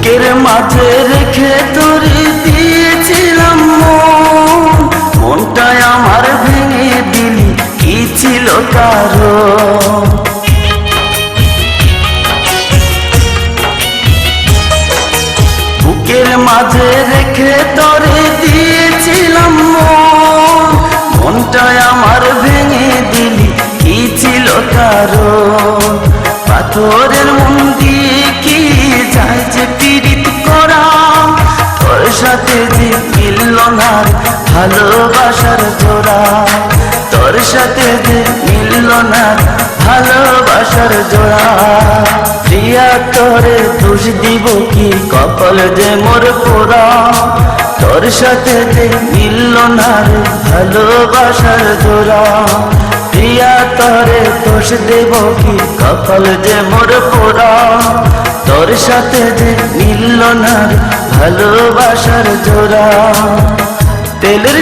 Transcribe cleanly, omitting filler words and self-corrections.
বুকের মাঝে রেখে তোরে দিয়েছিলাম মন, মনটাই আমার ভেঙে দিলি, কি ছিল কারণ? বুকের মাঝে রেখে তোরে দিয়েছিলাম মন, মনটাই আমার ভেঙে দিলি, কি ছিল কারণ? পাথরের মন দিয়ে কি যায় যে পীড়িত করা, তোর সাথে যে মিলল না ভালোবাসার জোড়া, তোর সাথে যে মিলল না ভালোবাসার জোড়া। প্রিয়া তোরে দোষ দিব কি, কপাল যে মোর পোড়া, তোর সাথে যে মিলল না ভালোবাসার জোড়া। প্রিয়া তোরে দোষ দেব কি, কপাল যে মোর পোড়া, তোর সাথে যে মিলল না ভালোবাসার জোড়া। তেলের